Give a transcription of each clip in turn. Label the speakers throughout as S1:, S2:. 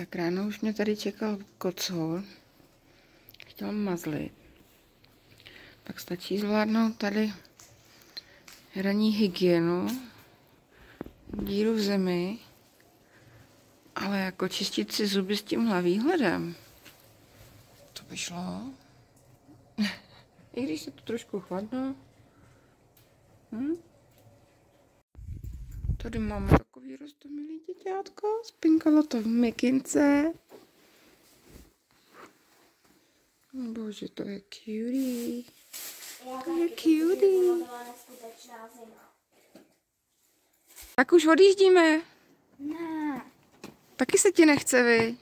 S1: Tak ráno už mě tady čekal kocour. Chtěl mazlit. Tak stačí zvládnout tady ranní hygienu, díru v zemi, ale jako čistit si zuby s tímhle výhledem, to by šlo. I když se to trošku chladno. Tady máme takový roztomilý děťátko, spinkalo to v mikince. Bože, to je cutie. To je cutie. Tak už odjíždíme.
S2: Ne.
S1: Taky se ti nechce, vy.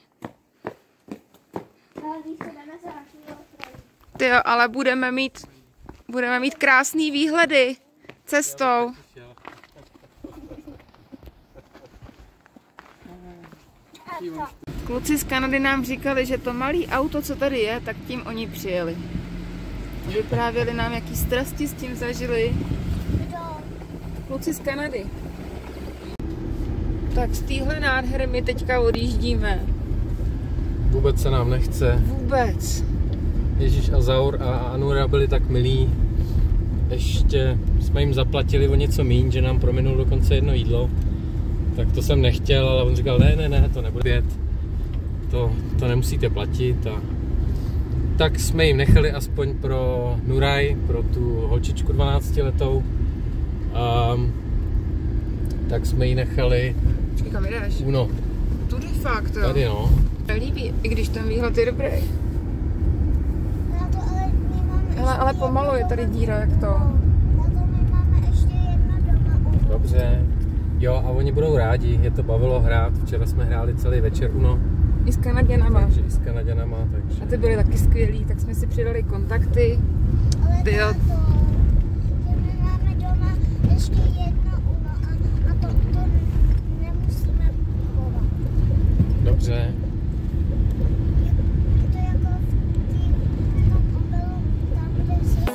S1: Tyjo, ale budeme mít krásný výhledy cestou. Kluci z Kanady nám říkali, že to malé auto, co tady je, tak tím oni přijeli. Vyprávěli nám, jaký strasti s tím zažili. Kluci z Kanady. Tak z téhle nádhery my teďka odjíždíme.
S3: Vůbec se nám nechce.
S1: Vůbec.
S3: Ježíš a Zaur a Anura byli tak milí. Ještě jsme jim zaplatili o něco míň, že nám prominul dokonce jedno jídlo. Tak to jsem nechtěl, ale on říkal, ne, to nebude pět. To nemusíte platit. A tak jsme jim nechali aspoň pro Nuraj, pro tu holčičku 12letou. Tak jsme ji nechali.
S1: Kam jdeš?
S3: No.
S1: Tudy fakt, jo.
S3: Tady no.
S1: Líbí, i když ten výhled je dobrý. Ale pomalu je tady díra, jak to.
S3: Dobře. Jo, a oni budou rádi, je to bavilo hrát. Včera jsme hráli celý večer Uno.
S1: I s Kanaděnama.
S3: Takže i s Kanaděnama, takže.
S1: A ty byly taky skvělí, tak jsme si přidali kontakty.
S2: Ale my máme doma ještě jedno Uno a to nemusíme kupovat.
S3: Dobře.
S2: Je to jako v tom obelu, tam, kde se...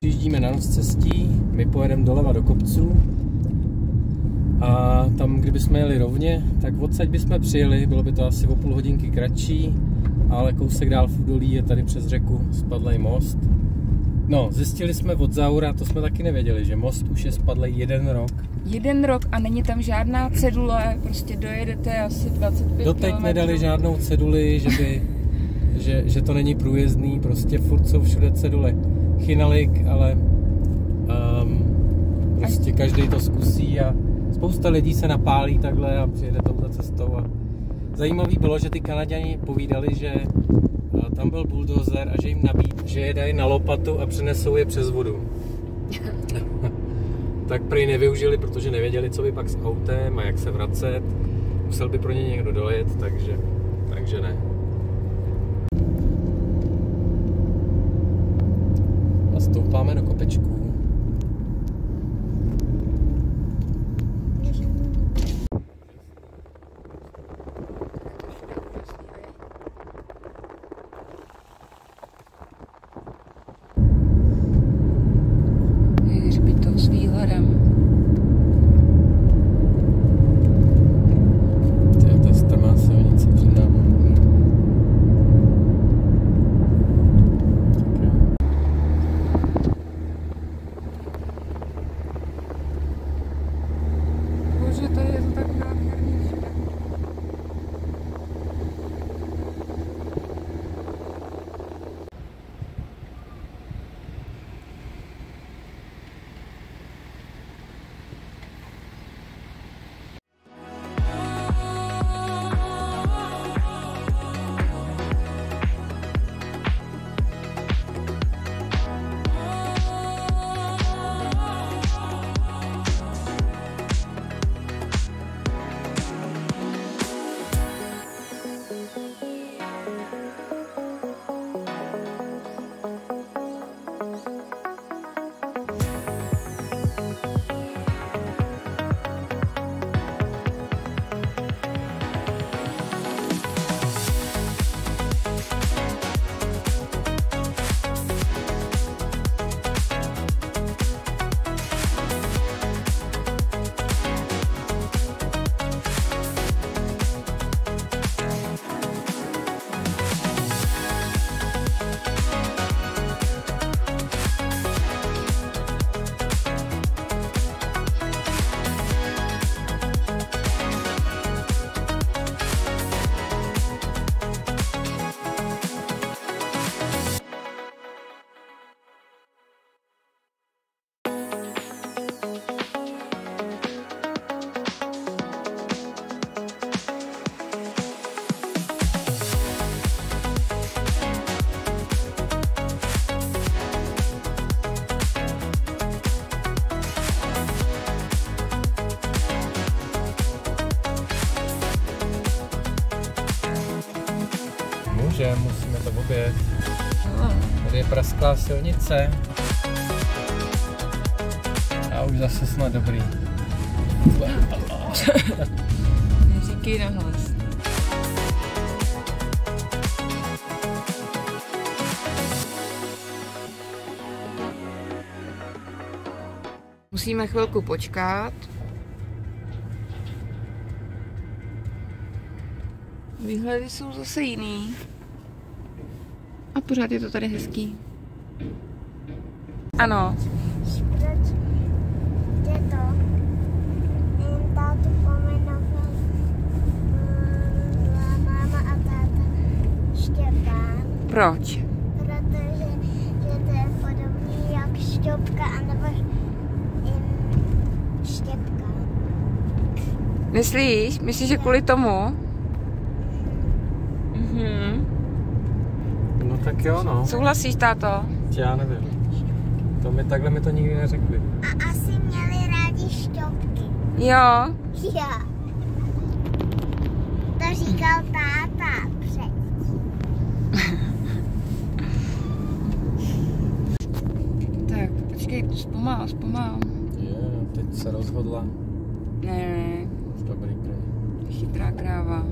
S3: Přijíždíme na Nozcestí, my pojedeme doleva do kopců a tam, kdybychom jeli rovně, tak odsaď bychom přijeli, bylo by to asi o půl hodinky kratší, ale kousek dál v údolí je tady přes řeku spadlej most. No, zjistili jsme od Zaura, to jsme taky nevěděli, že most už je spadlej 1 rok.
S1: 1 rok a není tam žádná cedule, prostě dojedete asi 25
S3: Doteď
S1: km.
S3: nedali žádnou ceduli, že to není průjezdný, prostě furt jsou všude cedule. Chinalik, ale prostě každý to zkusí a spousta lidí se napálí takhle a přijede touhle cestou. A zajímavý bylo, že ty Kanaďani povídali, že tam byl buldozer a že jim nabídl, že je dají na lopatu a přenesou je přes vodu. Tak prý nevyužili, protože nevěděli, co by pak s autem a jak se vracet. Musel by pro ně někdo dojet, takže ne. Stoupáme do kopečků.
S1: Je hřbitov s výhledem.
S3: To je strmá silnice před námi. takže musíme to obět. Tady je prasklá silnice. A už zase jsme dobrý.
S1: Neříkej nahlas. Musíme chvilku počkat. Výhledy jsou zase jiný. A pořád je to tady hezký. Ano.
S2: Proč je to? Tátu pomenovala máma a táta Štěpán.
S1: Proč?
S2: Protože to je podobný jak Šťopka anebo Štěpka.
S1: Myslíš? Myslíš, že kvůli tomu? Mhm.
S3: No tak jo, no.
S1: Souhlasíš, táto?
S3: Já nevím. Takhle mi to nikdy neřekli.
S2: A asi měli rádi Šťopky.
S1: Jo.
S2: Jo. To říkal táta předtím.
S1: Tak, počkej, zpomal.
S3: Teď se rozhodla.
S1: Ne,
S3: Dobrý kraj.
S1: chytrá kráva.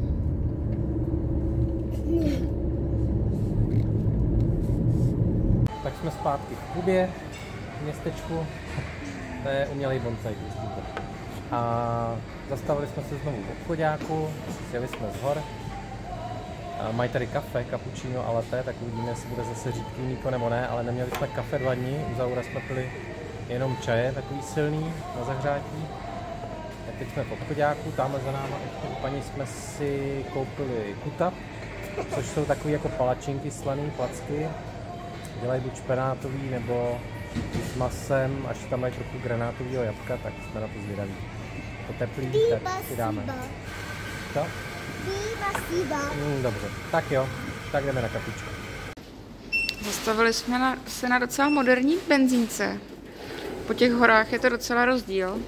S3: Tak jsme zpátky v Kubě, v městečku. To je umělej bonsai. A zastavili jsme se znovu v obchoďáku, sjeli jsme z hor. Mají tady kafe, cappuccino a latte, tak uvidíme, jestli bude zase řídký mlíko nebo ne, ale neměli jsme kafe 2 dny, u Zaura jsme pili jenom čaje, takový silný na zahřátí. Tak teď jsme v obchoďáku, tamhle za náma u paní jsme si koupili kutap, což jsou takový jako palačinky, slaný placky. Dělají buď špenátový nebo s masem, až tam mají trochu granátového jabka, tak jsme na to zvědaví. To teplý, tak si dáme. Co? Dobře, tak jo, tak jdeme na kapičku.
S1: Zastavili jsme se na docela moderní benzínce. Po těch horách je to docela rozdíl.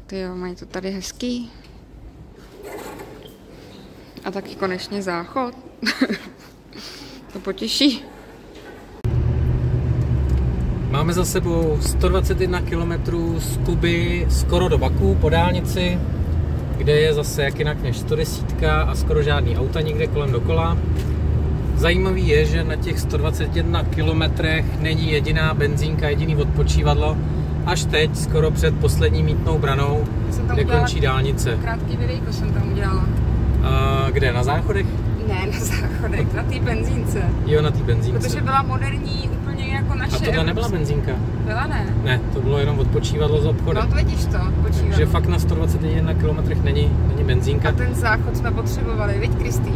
S1: Tyjo, mají to tady hezký. A taky konečně záchod. To potěší.
S3: Máme za sebou 121 km z Kuby skoro do Baku po dálnici, kde je zase jak jinak než 110 a skoro žádný auta nikde kolem dokola. Zajímavý je, že na těch 121 kilometrech není jediná benzínka, jediný odpočívadlo. Až teď, skoro před poslední mýtnou branou, kde končí dálnice.
S1: Krátký videjko jsem tam udělala.
S3: Kde? Na záchodech?
S1: Ne, na záchodech, na té benzínce.
S3: Jo, na té benzínce.
S1: Protože byla moderní úplně jako naše.
S3: A tohle nebyla benzínka?
S1: Byla, ne?
S3: Ne, to bylo jenom odpočívadlo z obchodu.
S1: No to vidíš to, odpočívadlo.
S3: Takže fakt na 121 kilometrech není benzínka.
S1: A ten záchod jsme potřebovali, viď, Kristý?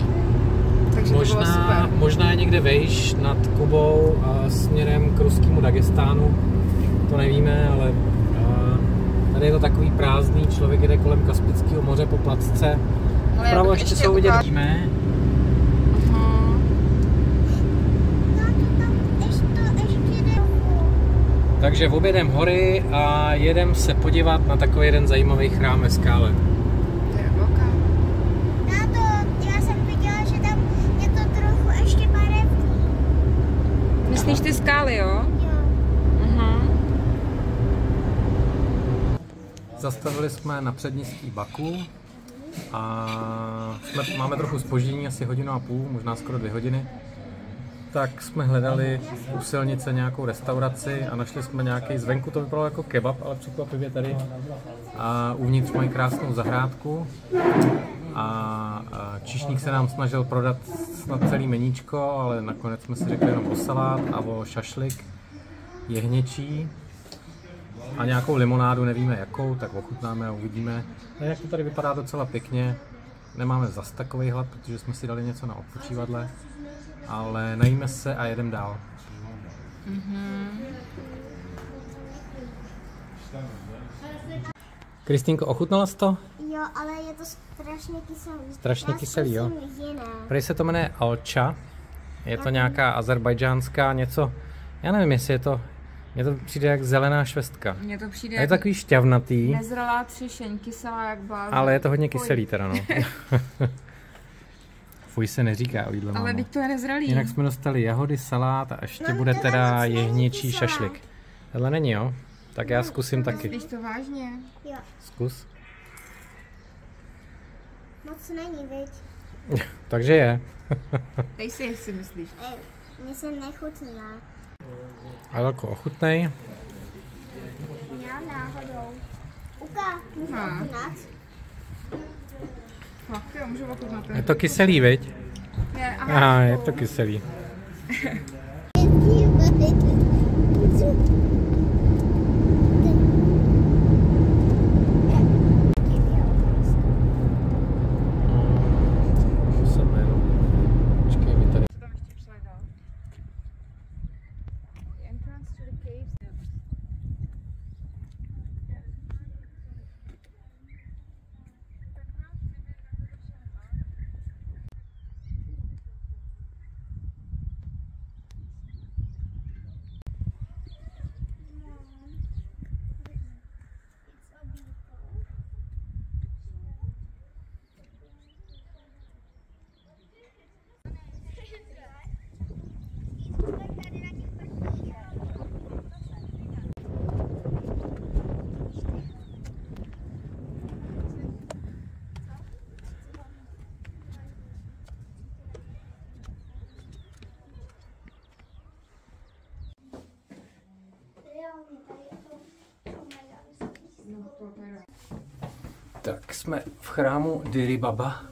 S1: Takže to bylo super.
S3: Možná je někde vejš nad Kubou a směrem k ruskému Dagestánu. To nevíme, ale tady je to takový prázdný, člověk jede kolem Kaspického moře po placce. Vpravo ještě jsou vidět díme. Takže objedem hory a jedem se podívat na takový jeden zajímavý chrám ve skále.
S1: To je velká.
S2: Já jsem viděla, že tam je to trochu ještě barevný.
S1: Myslíš ty skály, jo?
S2: Jo.
S3: Zastavili jsme na předměstí Baku a máme trochu zpoždění, asi 1,5 hodiny, možná skoro 2 hodiny. Tak jsme hledali u silnice nějakou restauraci a našli jsme nějaký, zvenku to vypadalo jako kebab, ale překvapivě tady. A uvnitř mají krásnou zahrádku a číšník se nám snažil prodat snad celý meníčko, ale nakonec jsme si řekli jenom o salát a o šašlik jehněčí a nějakou limonádu, nevíme jakou, tak ochutnáme a uvidíme. A jak to tady vypadá docela pěkně, nemáme zas takovej hlad, protože jsme si dali něco na odpočívadle. Ale najíme se a jedem dál. Kristýnko, ochutnala jsi to?
S2: Jo, ale je to strašně kyselý.
S3: Strašně kyselý, jo.
S2: Jiné.
S3: Prej se to jmenuje Alča. Je to nějaká azerbajdžánská něco, já nevím, jestli je to, mně to přijde jak zelená švestka.
S1: Mně to přijde
S3: je to takový šťavnatý.
S1: nezralá třešeň, kyselá jak blázen.
S3: Ale je to hodně kyselý teda, no. fuj se neříká o jídle,
S1: Ale
S3: mámo.
S1: teď to je nezralý.
S3: Jinak jsme dostali jahody, salát a ještě bude teda jehněčí šašlik. Hele, není, jo? Tak já zkusím taky.
S1: Myslíš to vážně?
S2: Jo,
S3: Zkus.
S2: moc není, viď?
S3: Takže je.
S1: Dej si, jestli myslíš.
S2: Mně se nechutná.
S3: Adelko, ochutnej.
S2: Já náhodou. Uka, můžu ochutnat?
S1: Fakt, jo, můžu ochutnat.
S3: Je to kyselý, viď?
S1: Je,
S3: Aha, je to kyselý. Počkej, mi tady.
S1: Co tam ještě psali dál? The entrance to the caves.
S3: Tak jsme v chrámu Diri Baba.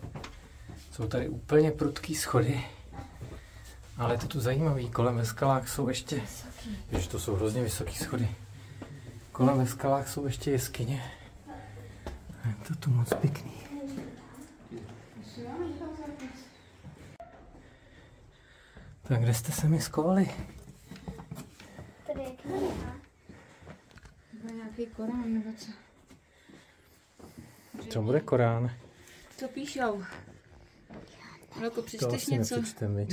S3: Jsou tady úplně prudký schody. Ale je to tu zajímavý. Kolem ve skalách jsou ještě... Ježiš, to jsou hrozně vysoký schody. Kolem ve skalách jsou ještě jeskyně. A je to tu moc pěkný. Tak kde jste se mi skovali?
S2: Tady je kniha.
S1: To je nějaký Korán nebo co?
S3: Co bude Korán?
S1: Co píšou? Velko,
S3: To
S1: přečteš
S3: asi
S1: něco?
S3: nepřečtem, viď?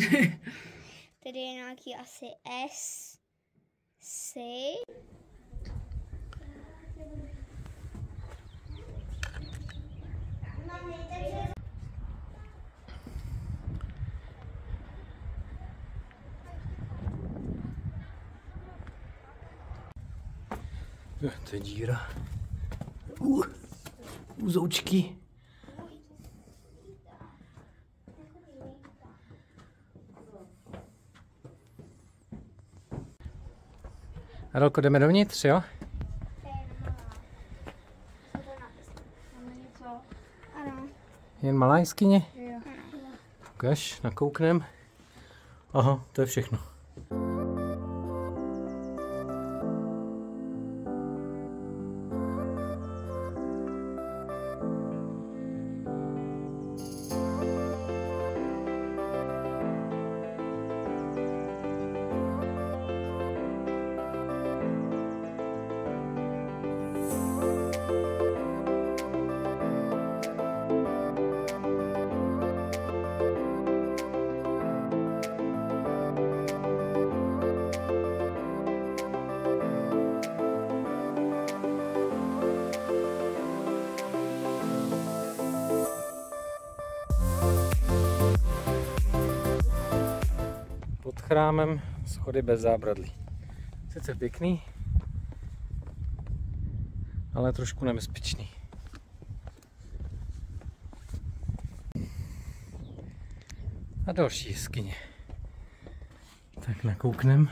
S2: Tady je nějaký asi S. C.
S3: To je díra. Uzoučky. Adelko, jdeme dovnitř, jo?
S2: Ano.
S3: Jen malá jeskyně?
S1: Jo.
S3: Ukaž, nakouknem. Aha, to je všechno. Pod chrámem schody bez zábradlí. Sice pěkný, ale trošku nebezpečný. A další jeskyně. Tak nakouknem.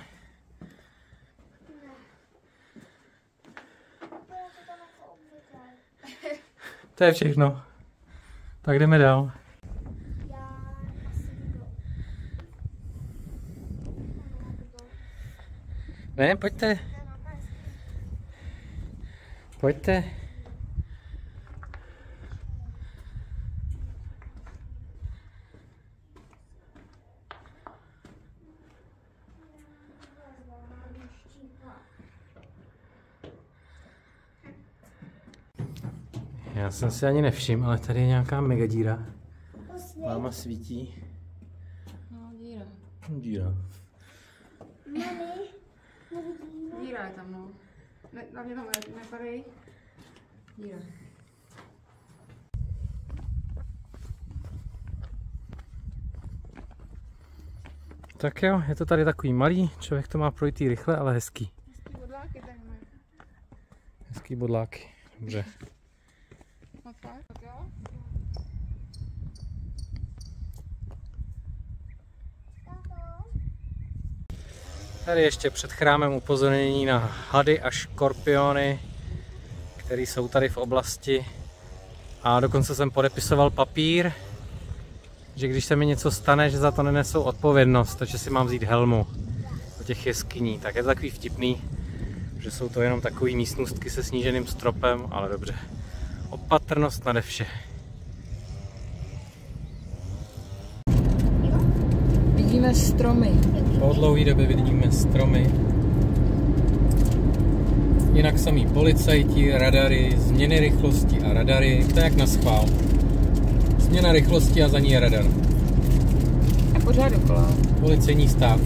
S3: To je všechno. Tak jdeme dál. Ne, pojďte. Pojďte. Já jsem si ani nevšiml, ale tady je nějaká mega díra. Máma svítí.
S1: No, díra.
S3: Díra.
S1: Díra je tam, no. Ne, na mě tam nepadej. Díra.
S3: Tak jo, je to tady takový malý, člověk to má projít rychle, ale hezký.
S1: Hezký bodláky tady mají.
S3: Hezký bodláky, dobře. Tady ještě před chrámem upozornění na hady a škorpiony, které jsou tady v oblasti. A dokonce jsem podepisoval papír, že když se mi něco stane, že za to nenesou odpovědnost, takže si mám vzít helmu do těch jeskyní. Tak je to takový vtipný, že jsou to jenom takové místnostky se sníženým stropem, ale dobře. Opatrnost nade vše.
S1: Vidíme stromy.
S3: Po dlouhé době vidíme stromy. Jinak samý policajti, radary, změny rychlosti a radary, to je jak na schvál. Změna rychlosti a za ní je radar.
S1: A pořád dokola.
S3: Policejní stáv.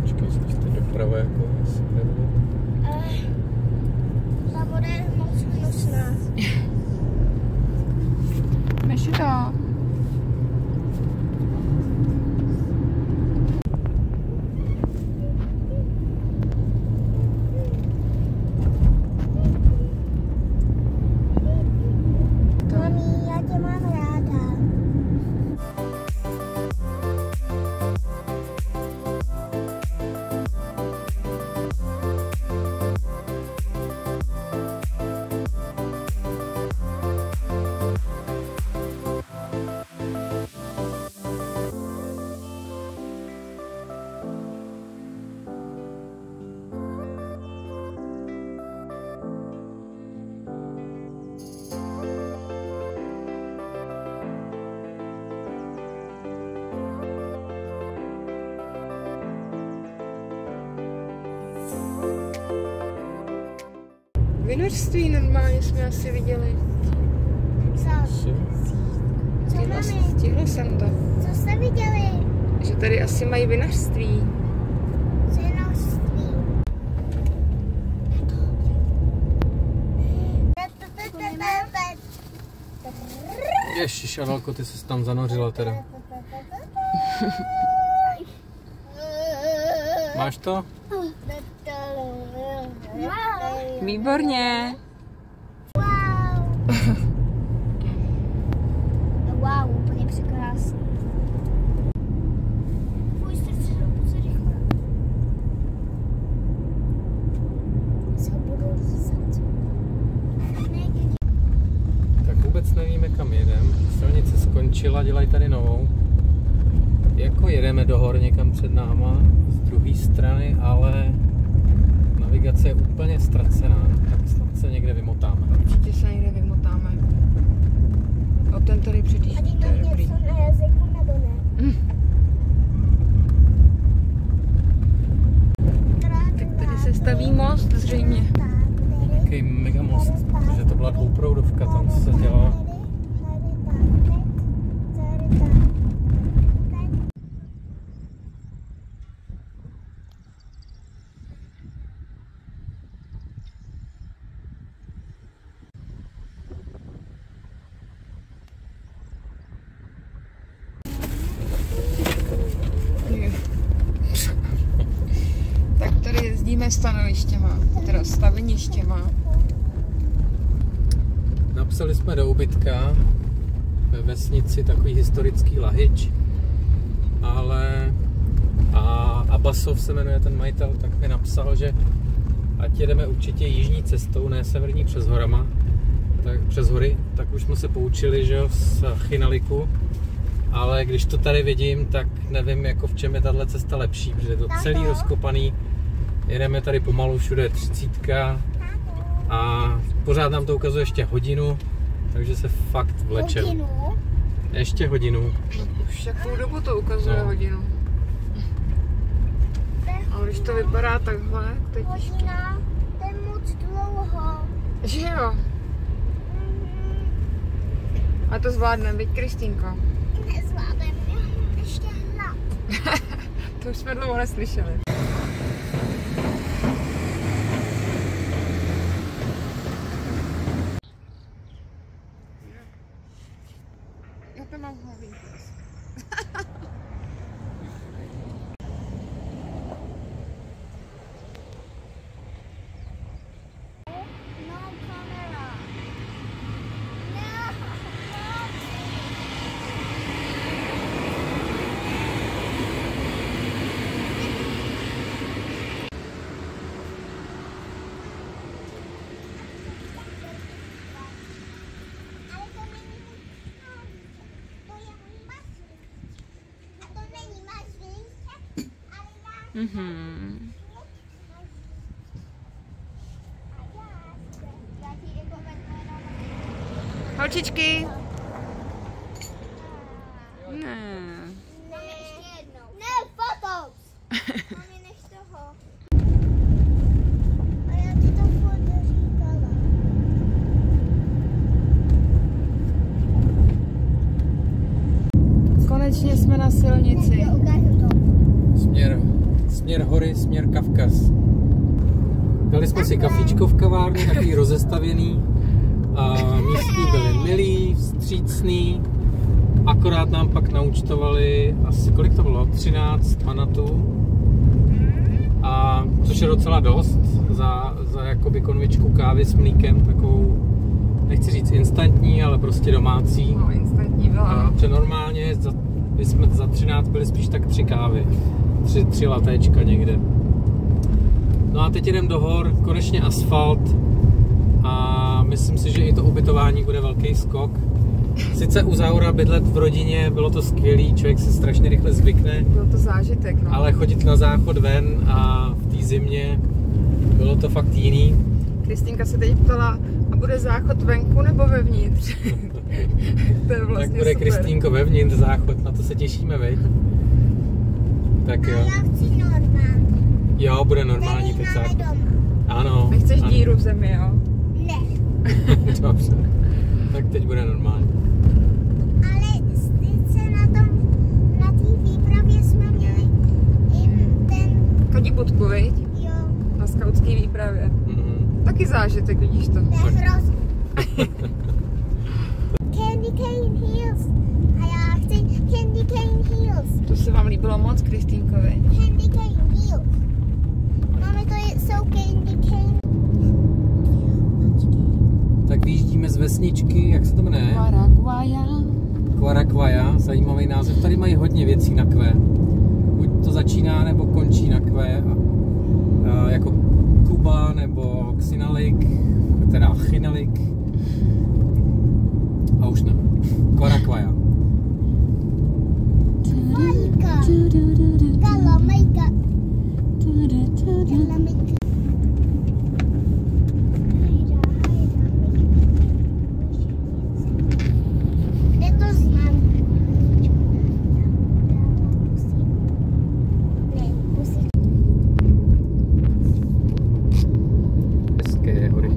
S3: Počkej, jsem teď doprava jako asi nebude.
S2: Ta voda je moc hnusná.
S1: Neši to.
S2: Mami, já tě mám ráda.
S1: Vinařství normálně jsme asi viděli.
S2: Co? Co, mami?
S1: Stihla jsem to.
S2: Co jste viděli?
S1: Že tady asi mají vinařství.
S2: Cenoství.
S3: Ježiš, Adalko, ty jsi tam zanořila teda. Máš to?
S1: Výborně.
S2: Wow. Wow, úplně překrásný. Fuj, srdce se rychle. Se budou řízat.
S3: Tak vůbec nevíme, kam jedem. Silnice skončila, dělají tady novou. Jako jedeme do hor někam před náma z druhé strany, ale navigace je úplně ztracená. Tak snad se někde vymotáme.
S1: Určitě se někde vymotáme. O ten tady předjíždí,
S2: A
S1: to je dobrý.
S2: něco na jazyku nebo ne?
S1: Tak tady se staví most zřejmě.
S3: Jaký megamost, protože to byla dvouproudovka, tam se dělala.
S1: Tak tady jezdíme stanovištěma, teda staveništěma.
S3: Napsali jsme do ubytka ve vesnici takový historický lahyč, ale Abbasov se jmenuje ten majitel, tak mi napsal, že ať jedeme určitě jižní cestou, ne severní přes horama, tak přes hory, tak už jsme se poučili, že jo, z Chinaliku, ale když to tady vidím, tak nevím, jako v čem je tahle cesta lepší, protože je to celý rozkopaný, jedeme tady pomalu, všude 30 a pořád nám to ukazuje ještě hodinu, takže se fakt vlečem.
S2: Hodinu?
S3: Ještě hodinu.
S1: Už jakou dobu to ukazuje
S3: No.
S1: hodinu. A když to vypadá takhle, to je těžké.
S2: Hodina, to je moc dlouho.
S1: Že jo? A to zvládneme, viď, Kristýnko?
S2: Nezvládnem, já mám ještě hlad.
S1: To už jsme dlouho neslyšeli. mám hlavní.
S2: No camera. No. Ale to není to je můj masíček. To není masíček, ale já...
S1: Mhm.
S2: Já ti jako vezmu
S1: Holčičky. Ne.
S2: Máme ještě jednou. Ne, fotos! Mami, nech toho. A já ti to furt říkala.
S1: Konečně jsme na silnici.
S2: Ukážu to.
S3: Směr hory, směr Kavkaz. Dali jsme si kafíčko v kavárně, takový rozestavěný. A místní byli milí, vstřícný. Akorát nám pak naúčtovali asi, kolik to bylo? 13 manatů. A což je docela dost za jakoby konvičku kávy s mlíkem, takovou, nechci říct instantní, ale prostě domácí.
S1: No, instantní byla.
S3: A normálně my jsme za 13 byli spíš tak 3 kávy. 3 latéčka někde. No a teď jdem do hor, konečně asfalt a myslím si, že i to ubytování bude velký skok. Sice u Zaura bydlet v rodině, bylo to skvělý, člověk si strašně rychle zvykne.
S1: Byl to zážitek, no.
S3: Ale chodit na záchod ven a v té zimě, bylo to fakt jiný.
S1: Kristýnka se teď ptala, a bude záchod venku nebo vevnitř? To je vlastně
S3: Tak bude
S1: super.
S3: Kristýnko vevnitř záchod, na to se těšíme, veď? Tak
S2: A
S3: jo.
S2: já chci normální.
S3: Jo, bude normální
S2: Který máme
S3: pecák.
S2: doma.
S3: Ano.
S1: Nechceš
S3: ano.
S1: díru v zemi, jo?
S2: Ne.
S3: Dobře. Tak teď bude normální.
S2: Ale sice na té výpravě jsme měli i ten,
S1: Kadibutku, viď?
S2: jo,
S1: Na skautské výpravě.
S3: Mhm.
S1: Taky zážitek, vidíš to.
S2: to je hrozný. Candy cane heels. A já chci candy cane heels.
S1: To se vám líbilo moc, Kristýnkovi.
S2: Candy cane heels. Máme to jsou candy cane.
S3: Tak vyjíždíme z vesničky, jak se to jmenuje?
S1: Paraguaya.
S3: Quaraquaya, zajímavý název. Tady mají hodně věcí na kve. Buď to začíná nebo končí na kve. Jako Kuba nebo Xinalik, teda Chinalik. A už ne. Quaraquaya.
S2: Majka. Galamajka. Galamajka. Kde to znám? Ne, musí.
S3: Hezké hory.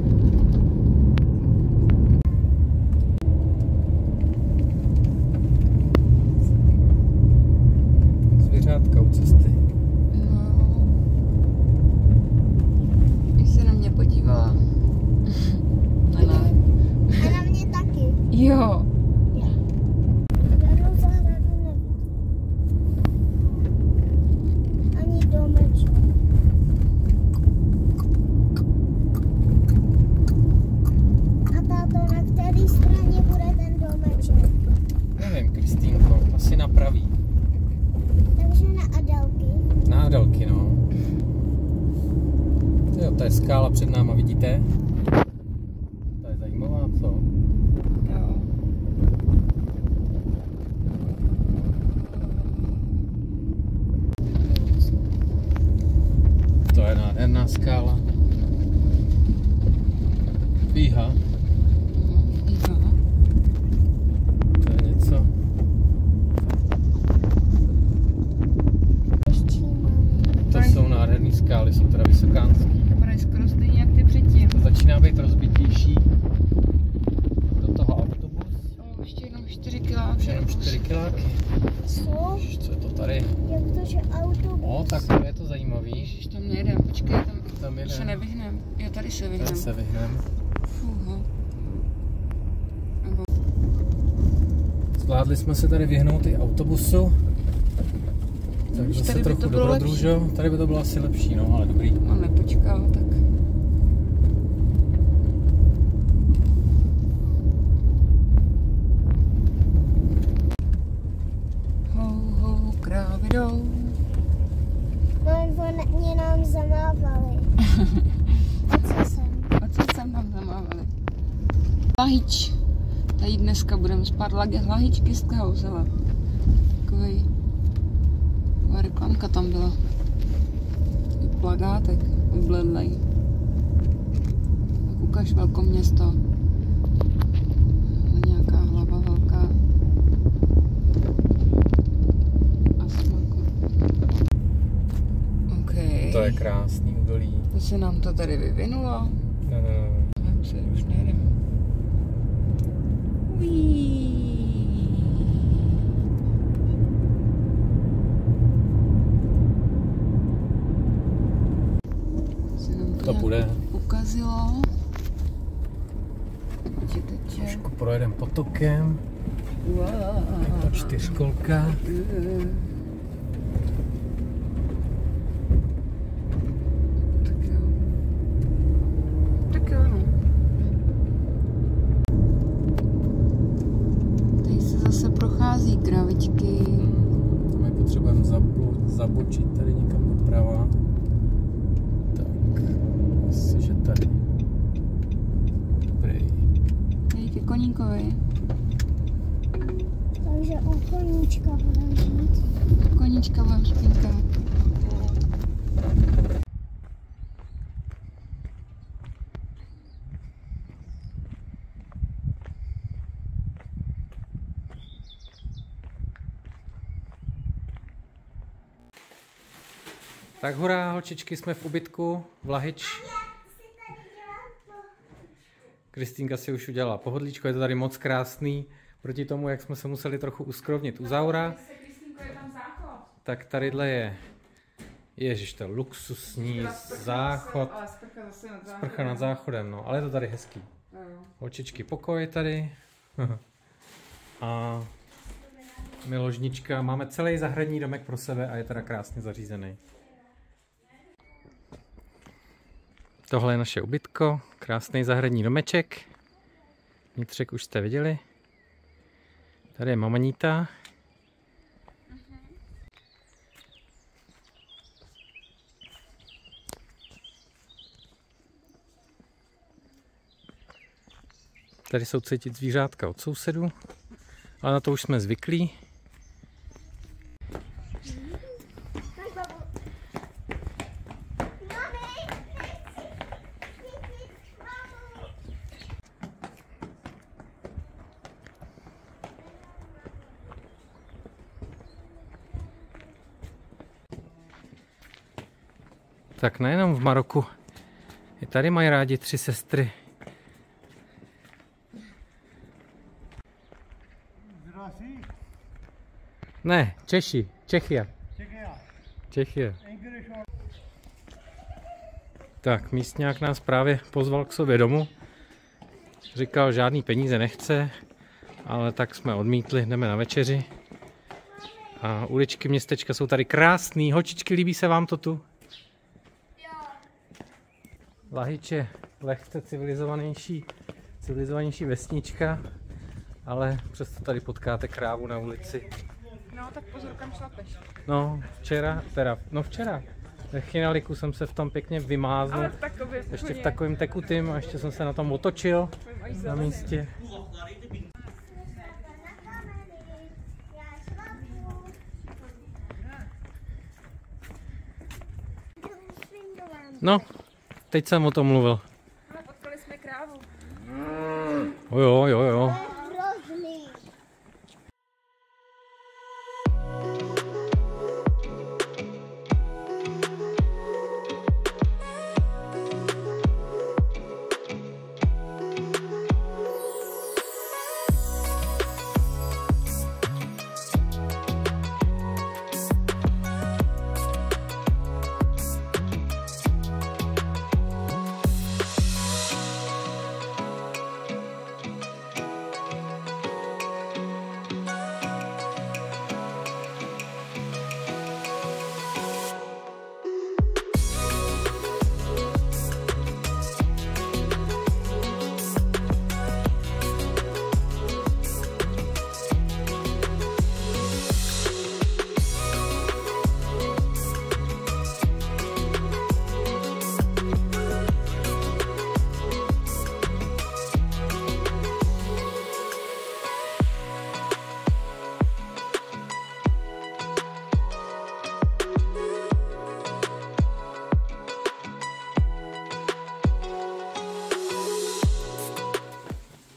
S3: Zvěřátka u cesty.
S1: No. Když se na mě podívala.
S2: A na mě taky.
S1: Jo.
S2: Žádnou zahradu nevidím. Ani domeček. A táto, na které straně bude ten domeček?
S3: Nevím, Kristýnko, asi na pravý.
S2: Takže na Adelky.
S3: Na Adelky, no. Jo, to je skála před náma, vidíte? To je zajímavá, co?
S1: Jo.
S3: To je nádherná skála. Víha,
S1: Jo.
S3: to je něco. To jsou nádherné skály, jsou teda vysokánský.
S1: Vypadají skoro stejně jak ty předtím.
S3: To začíná být rozbitější. Do toho autobus.
S1: Ještě jenom 4 kiláky.
S3: Jenom 4 kiláky.
S2: Co?
S3: Co je to tady?
S2: Jak to, že autobus?
S3: O, tak to je to zajímavý.
S1: Ježiš, tam nejedem, počkej,
S3: Tam
S1: tam
S3: jede.
S1: se nevyhnem. Jo, tady se
S3: Tady
S1: vyhnem.
S3: se vyhneme.
S1: Fuhu.
S3: Zvládli jsme se tady vyhnout i autobusu. Tak zase trochu dobrodružo. Tady by to bylo asi lepší, no, ale dobrý.
S1: On nepočkal, tak. Ho, krávy jdou.
S2: No, oni nám zamávali.
S1: Ocet nám zamávali. Lahič. Tady dneska budeme spát lahičky z Kauzela. Takový reklamka tam byla. Plagátek vybledlej. Tak ukaž velkoměsto. Nějaká hlava velká. A smolko. Okay.
S3: To je krásný údolí.
S1: To se nám to tady vyvinulo.
S3: No.
S1: Já se už nejedeme.
S3: To půjde.
S1: Ukazilo.
S3: Trošku projedeme potokem. Je to 4kolka.
S1: Tak jo, no. Tady se zase prochází kravičky.
S3: My potřebujeme zabočit tady někam doprava. Že tady. Dobrý.
S1: Díky koníkovi.
S2: Takže u koníčka budeme žít.
S1: Koníčka budeme spínkat.
S3: Tak hurá, holčičky, jsme v ubytku v Lahič. Kristýnka si už udělala pohodlíčko, je to tady moc krásný. Proti tomu, jak jsme se museli trochu uskrovnit u Zaura. Tak tadyhle je, ježiš, to luxusní záchod. Sprcha nad záchodem, no, ale je to tady hezký. Holčičky, pokoj je tady. A my ložnička, máme celý zahradní domek pro sebe a je teda krásně zařízený. Tohle je naše ubytko, krásný zahradní domeček. Vnitřek už jste viděli. Tady je mamanita. Tady jsou cítit zvířátka od sousedů, ale na to už jsme zvyklí. Tak nejenom v Maroku, i tady mají rádi 3 sestry. Ne, Češi, Čechia. Čechia. Tak, místňák nás právě pozval k sobě domů. Říkal, žádný peníze nechce, ale tak jsme odmítli, jdeme na večeři. A uličky městečka jsou tady krásný. Holčičky, líbí se vám to tu? Lahič je lehce civilizovanější vesnička, ale přesto tady potkáte krávu na ulici.
S1: No, tak pozor, kam šlapeš.
S3: No, včera. Ve Chinaliku jsem se v tom pěkně vymáznul. Ještě v takovém tekutým a ještě jsem se na tom otočil na místě. No, teď jsem o tom mluvil.
S1: Ale potkali jsme krávu.
S3: Jo.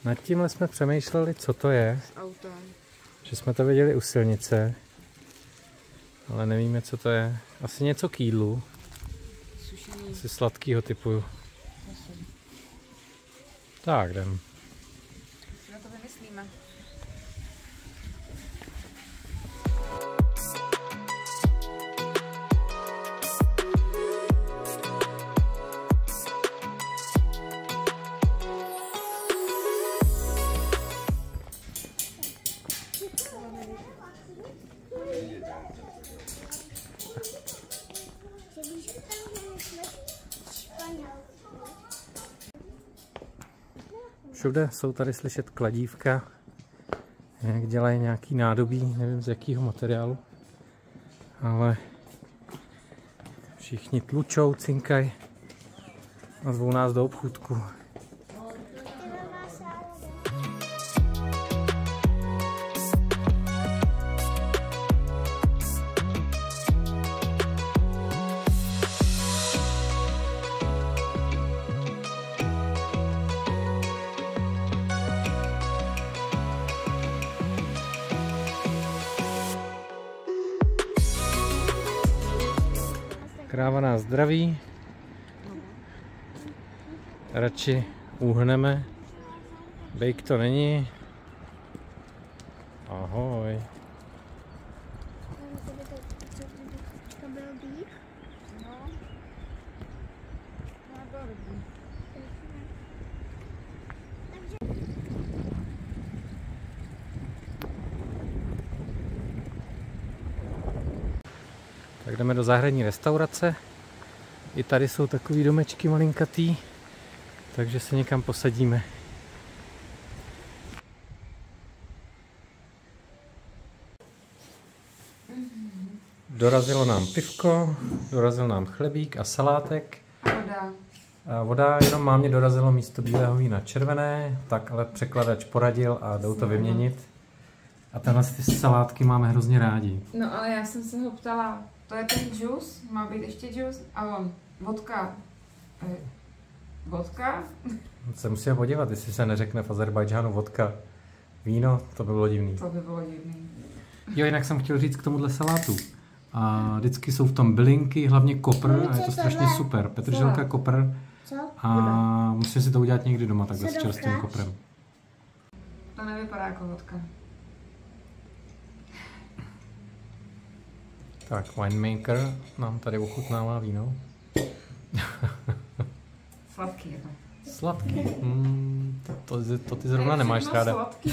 S3: Nad tímhle jsme přemýšleli, co to je.
S1: Z auta.
S3: Že jsme to viděli u silnice. Ale nevíme, co to je. Asi něco k jídlu.
S1: Sušený.
S3: Asi sladkýho typu. Tak, jdem.
S1: Si na to vymyslíme.
S3: Všude jsou tady slyšet kladívka, jak dělají nějaký nádobí, nevím z jakého materiálu, ale všichni tlučou, cinkají a zvou nás do obchůdku. Kráva nás zdraví, radši uhneme, bejk to není, ahoj. Tak jdeme do zahradní restaurace. I tady jsou takový domečky malinkatý, takže se někam posadíme. Dorazilo nám pivko, dorazil nám chlebík a salátek.
S1: A voda.
S3: A voda, jenom mámě dorazilo místo bílého vína červené, tak ale překladač poradil a jdou to vyměnit. A tenhle ty salátky máme hrozně rádi.
S1: No ale já jsem se ho ptala, to je ten džus, má být ještě džus a on, vodka. Vodka?
S3: Se musíme podívat, jestli se neřekne v Azerbajdžánu vodka, víno, to by bylo divný.
S1: To by bylo divný.
S3: Jo, jinak jsem chtěl říct k tomuhle salátu. A vždycky jsou v tom bylinky, hlavně kopr, a je to strašně super. Petrželka, kopr. A musím si to udělat někdy doma, takhle s čerstvým koprem.
S1: To nevypadá jako vodka.
S3: Tak, winemaker nám tady ochutnává víno.
S1: Sladký je to.
S3: Sladký. To ty zrovna nemáš ráda.
S1: Sladký.